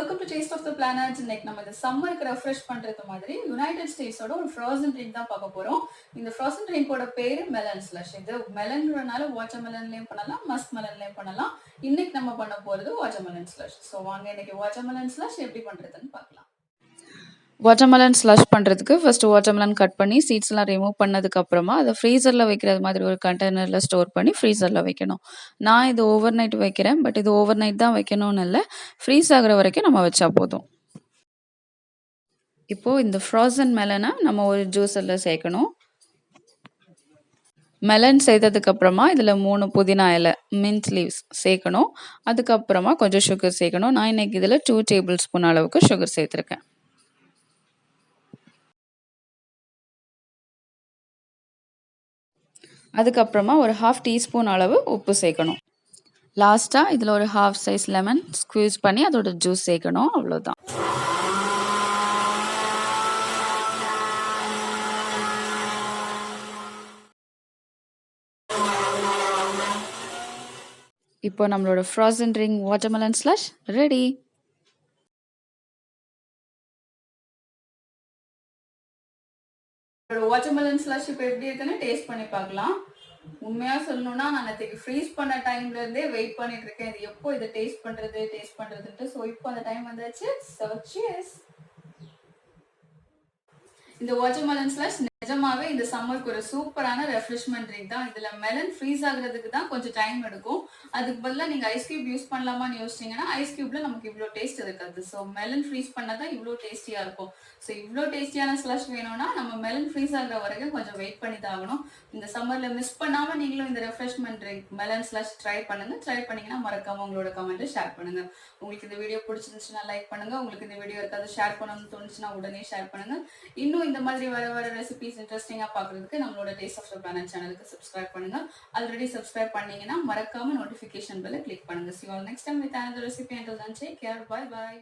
Welcome to taste of the planet. இன்னைக்கு நம்ம இந்த சம்மருக்கு ரெஃப்ரெஷ் பண்றது மாதிரி யுனைடெட் ஸ்டேட்ஸோட ஒரு ஃப்ரோசன் ட்ரிங்க் தான் பார்க்க போறோம். இந்த ஃப்ரோசன் ட்ரிங்கோட பேரு மெலன் ஸ்லஷ். இது மெலன்றனால வாட்டர் மெலன்லயும் பண்ணலாம், மஸ்க் மெலன்லயும் பண்ணலாம். இன்னைக்கு நம்ம பண்ண போறது வாட்டர் மெலன் ஸ்லஷ். ஸோ வாங்க இன்னைக்கு வாட்டர் மெலன் ஸ்லஷ் எப்படி பண்றதுன்னு பார்க்கலாம். வாட்டர்மெலன் ஸ்லஷ் பண்ணுறதுக்கு ஃபஸ்ட்டு வாட்டர்மெலன் கட் பண்ணி சீட்ஸ்லாம் ரிமூவ் பண்ணதுக்கப்புறமா அதை ஃப்ரீசரில் வைக்கிறது மாதிரி ஒரு கண்டெய்னரில் ஸ்டோர் பண்ணி ஃப்ரீசரில் வைக்கணும். நான் இது ஓவர் நைட் வைக்கிறேன், பட் இது ஓவர் நைட் தான் வைக்கணும்னு இல்லை, ஃப்ரீஸ் ஆகிற வரைக்கும் நம்ம வச்சா போதும். இப்போது இந்த ஃப்ரோசன் மெலனை நம்ம ஒரு ஜூஸரில் சேர்க்கணும். மெலன் சேர்த்ததுக்கப்புறமா இதில் 3 புதினா இலை மின்ட் லீவ்ஸ் சேர்க்கணும். அதுக்கப்புறமா கொஞ்சம் சுகர் சேர்க்கணும். நான் இன்றைக்கி இதில் 2 டேபிள் ஸ்பூன் அளவுக்கு சுகர் சேர்த்துருக்கேன். அதுக்கப்புறமா ஒரு 1/2 டீஸ்பூன் அளவு உப்பு சேர்க்கணும். லாஸ்ட்டாக இதில் ஒரு 1/2 சைஸ் லெமன் ஸ்க்வீஸ் பண்ணி அதோட ஜூஸ் சேர்க்கணும். அவ்வளோதான். இப்போ நம்மளோட frozen drink watermelon slush ready. Watermelon slush இப்போ எப்படி இருக்குன்னு டேஸ்ட் பண்ணி பார்க்கலாம். உண்மையா சொல்லணும்னா நான் நேற்றுக்கு ஃப்ரீஸ் பண்ண டைம்ல இருந்தே வெயிட் பண்ணிட்டு இருக்கேன், இது எப்போ இதை டேஸ்ட் பண்றதுன்ட்டு. ஸோ இப்போ அந்த டைம் வந்துச்சு. So cheers. இந்த வாட்டர்மெலன் ஸ்லஷ் நிஜமாவே இந்த சம்மருக்கு ஒரு சூப்பரான ரெஃப்ரெஷ்மெண்ட் ட்ரிங்க் தான். இதுல மெலன் ஃப்ரீஸ் ஆகுறதுக்கு தான் கொஞ்சம் டைம் எடுக்கும். அதுக்கு பதிலாக நீங்க ஐஸ் கியூப் யூஸ் பண்ணலாமான்னு யோசிச்சீங்கன்னா ஐஸ் கியூப்ல நமக்கு இவ்வளோ டேஸ்ட் இருக்காது. ஸோ மெலன் ஃப்ரீஸ் பண்ணாதான் இவ்வளோ டேஸ்டியா இருக்கும். ஸோ இவ்வளோ டேஸ்டியான ஸ்லஷ் வேணும்னா நம்ம மெலன் ஃப்ரீஸ் ஆகுற வரைக்கும் கொஞ்சம் வெயிட் பண்ணி தான் ஆகணும். இந்த சம்மர்ல மிஸ் பண்ணாம நீங்களும் இந்த refreshment drink melon slush try பண்ணுங்க. ட்ரை பண்ணீங்கன்னா மறக்காம உங்களோட கமெண்ட் ஷேர் பண்ணுங்க. உங்களுக்கு இந்த வீடியோ பிடிச்சிருந்துச்சுன்னா லைக் பண்ணுங்க. உங்களுக்கு இந்த வீடியோ இருக்காது ஷேர் பண்ணணும்னு தோணுச்சுன்னா உடனே ஷேர் பண்ணுங்க. இன்னும் இந்த மாதிரி வர ரெசிபிஸ் இன்ட்ரெஸ்டிங்கா பாக்குறதுக்கு நம்மளோட டேஸ்ட் ஆஃப் த பிளானட் சேனலுக்கு சப்ஸ்கிரைப் பண்ணுங்க. ஆல்ரெடி சப்ஸ்கிரைப் பண்ணீங்கன்னா மறக்காம நோட்டிஃபிகேஷன் பெல்ல கிளிக் பண்ணுங்க. See you all next time with another recipe. Until then, take care. Bye bye.